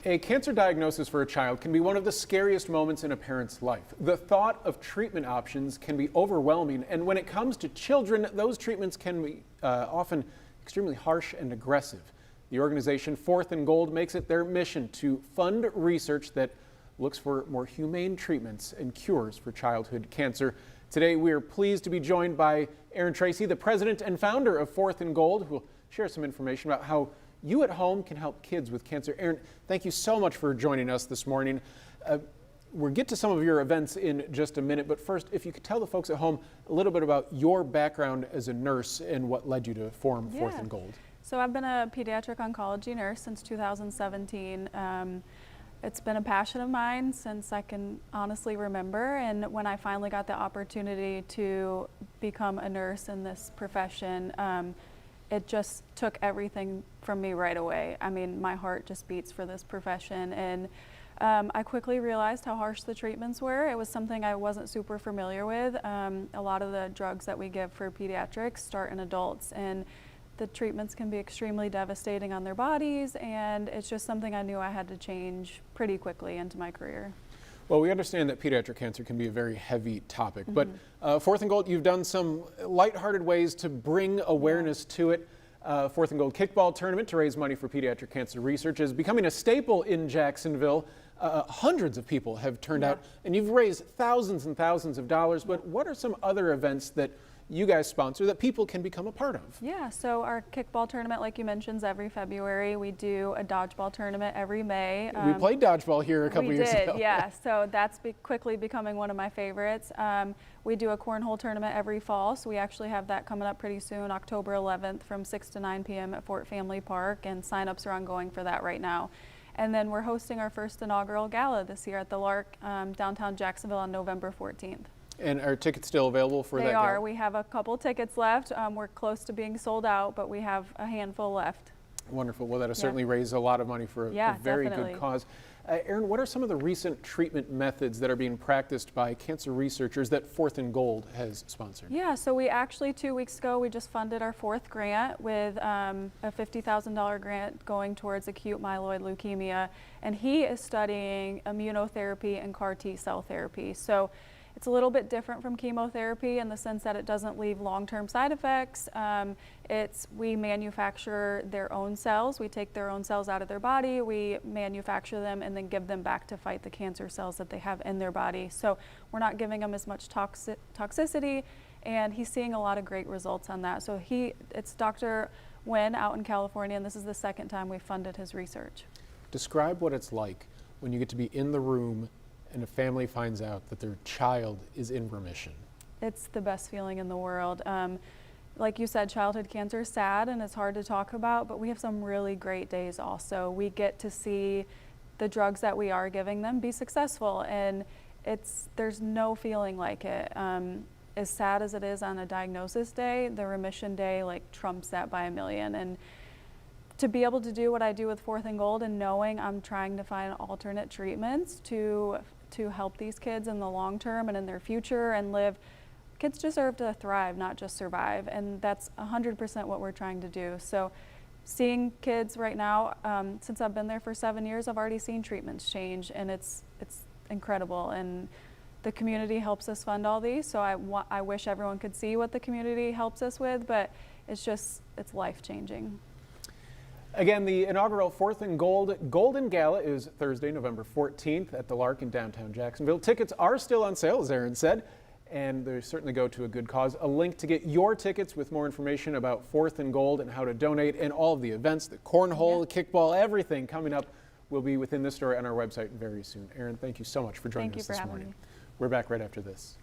A cancer diagnosis for a child can be one of the scariest moments in a parent's life. The thought of treatment options can be overwhelming, and when it comes to children, those treatments can be often extremely harsh and aggressive. The organization Fourth and Gold makes it their mission to fund research that looks for more humane treatments and cures for childhood cancer. Today, we are pleased to be joined by Erin Tracy, the president and founder of Fourth and Gold, who will share some information about how you at home can help kids with cancer. Erin, thank you so much for joining us this morning. We'll get to some of your events in just a minute, but first, if you could tell the folks at home a little bit about your background as a nurse and what led you to form Fourth and Gold. So I've been a pediatric oncology nurse since 2017. It's been a passion of mine since I can honestly remember, and when I finally got the opportunity to become a nurse in this profession, it just took everything from me right away. I mean, my heart just beats for this profession, and I quickly realized how harsh the treatments were. It was something I wasn't super familiar with. A lot of the drugs that we give for pediatrics start in adults, and the treatments can be extremely devastating on their bodies, and it's just something I knew I had to change pretty quickly into my career. Well, we understand that pediatric cancer can be a very heavy topic, but Fourth and Gold, you've done some lighthearted ways to bring awareness to it. Fourth and Gold Kickball Tournament to raise money for pediatric cancer research is becoming a staple in Jacksonville. Hundreds of people have turned out, and you've raised thousands and thousands of dollars, but what are some other events that you guys sponsor that people can become a part of? Yeah, so our kickball tournament, like you mentioned, is every February. We do a dodgeball tournament every May. We played dodgeball here a couple years ago. We did, yeah. So that's quickly becoming one of my favorites. We do a cornhole tournament every fall, so we actually have that coming up pretty soon, October 11th from 6 to 9 p.m. at Fort Family Park, and sign-ups are ongoing for that right now. And then we're hosting our first inaugural gala this year at the Lark, downtown Jacksonville on November 14th. And are tickets still available for that? They are. We have a couple tickets left. We're close to being sold out, but we have a handful left. Wonderful. Well, that'll certainly raise a lot of money for a very good cause. Erin, what are some of the recent treatment methods that are being practiced by cancer researchers that Fourth and Gold has sponsored? Yeah, so we actually 2 weeks ago, we just funded our fourth grant with a $50,000 grant going towards acute myeloid leukemia, and he is studying immunotherapy and CAR T-cell therapy. So it's a little bit different from chemotherapy in the sense that it doesn't leave long-term side effects. We manufacture their own cells. We take their own cells out of their body, we manufacture them, and then give them back to fight the cancer cells that they have in their body. So we're not giving them as much toxicity, and he's seeing a lot of great results on that. So it's Dr. Nguyen out in California, and this is the second time we've funded his research. Describe what it's like when you get to be in the room and a family finds out that their child is in remission. It's the best feeling in the world. Like you said, childhood cancer is sad and it's hard to talk about, but we have some really great days also. We get to see the drugs that we are giving them be successful, and there's no feeling like it. As sad as it is on a diagnosis day, the remission day trumps that by a million. And to be able to do what I do with Fourth and Gold and knowing I'm trying to find alternate treatments to help these kids in the long term and in their future and live. Kids deserve to thrive, not just survive, and that's 100% what we're trying to do. So seeing kids right now, since I've been there for 7 years, I've already seen treatments change, and it's incredible. And the community helps us fund all these, so I wish everyone could see what the community helps us with, but it's life-changing. Again, the inaugural Fourth and Gold Golden Gala is Thursday, November 14th at the Lark in downtown Jacksonville. Tickets are still on sale, as Erin said, and they certainly go to a good cause. A link to get your tickets with more information about Fourth and Gold and how to donate and all of the events, the cornhole, the kickball, everything coming up will be within this story on our website very soon. Erin, thank you so much for joining us this morning. Thank you for having me. We're back right after this.